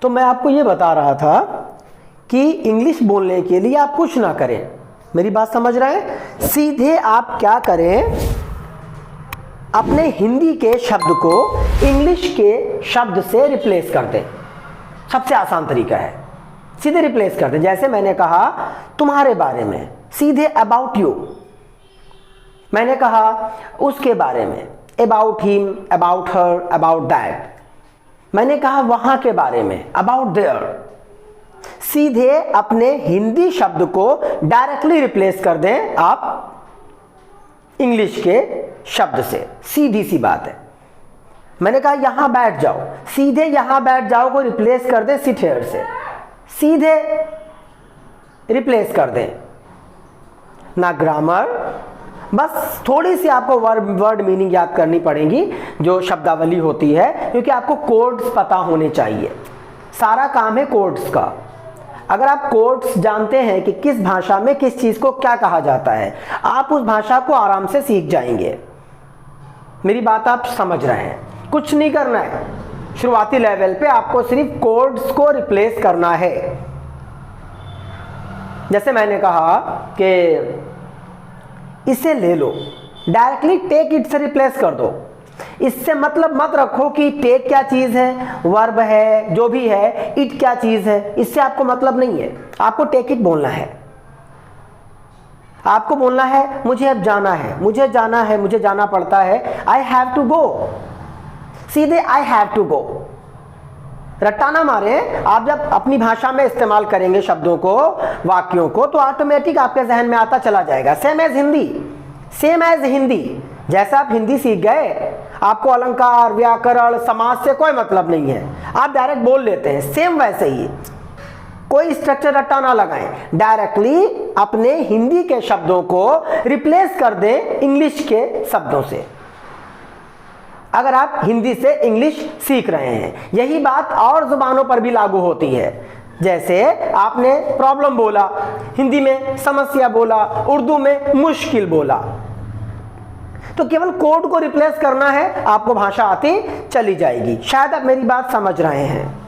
तो मैं आपको ये बता रहा था कि इंग्लिश बोलने के लिए आप कुछ ना करें, मेरी बात समझ रहे हैं। सीधे आप क्या करें, अपने हिंदी के शब्द को इंग्लिश के शब्द से रिप्लेस कर दें। सबसे आसान तरीका है, सीधे रिप्लेस कर दें। जैसे मैंने कहा तुम्हारे बारे में, सीधे अबाउट यू। मैंने कहा उसके बारे में, about him, about her, about that. मैंने कहा वहां के बारे में, अबाउट देयर। सीधे अपने हिंदी शब्द को डायरेक्टली रिप्लेस कर दें आप इंग्लिश के शब्द से, सीधी सी बात है। मैंने कहा यहां बैठ जाओ, सीधे यहां बैठ जाओ को रिप्लेस कर दें सिट हियर से, सीधे रिप्लेस कर दें। ना ग्रामर, बस थोड़ी सी आपको वर्ड मीनिंग याद करनी पड़ेगी, जो शब्दावली होती है, क्योंकि आपको कोड्स पता होने चाहिए। सारा काम है कोड्स का। अगर आप कोड्स जानते हैं कि किस भाषा में किस चीज को क्या कहा जाता है, आप उस भाषा को आराम से सीख जाएंगे। मेरी बात आप समझ रहे हैं। कुछ नहीं करना है, शुरुआती लेवल पे आपको सिर्फ कोड्स को रिप्लेस करना है। जैसे मैंने कहा कि इसे ले लो, डायरेक्टली टेक इट से रिप्लेस कर दो। इससे मतलब मत रखो कि टेक क्या चीज है, वर्ब है, जो भी है, इट क्या चीज है, इससे आपको मतलब नहीं है। आपको टेक इट बोलना है। आपको बोलना है मुझे अब जाना है, मुझे जाना है, मुझे जाना पड़ता है, आई हैव टू गो। सीधे आई हैव टू गो। रट्टा ना मारे। आप जब अपनी भाषा में इस्तेमाल करेंगे शब्दों को, वाक्यों को, तो ऑटोमेटिक आपके जहन में आता चला जाएगा। Same as Hindi, same as Hindi. जैसा आप हिंदी सीख गए, आपको अलंकार, व्याकरण, समास से कोई मतलब नहीं है, आप डायरेक्ट बोल लेते हैं, सेम वैसे ही। कोई स्ट्रक्चर रट्टा ना लगाएं, डायरेक्टली अपने हिंदी के शब्दों को रिप्लेस कर दें इंग्लिश के शब्दों से। अगर आप हिंदी से इंग्लिश सीख रहे हैं, यही बात और जुबानों पर भी लागू होती है। जैसे आपने प्रॉब्लम बोला, हिंदी में समस्या बोला, उर्दू में मुश्किल बोला, तो केवल कोड को रिप्लेस करना है, आपको भाषा आती चली जाएगी। शायद आप मेरी बात समझ रहे हैं।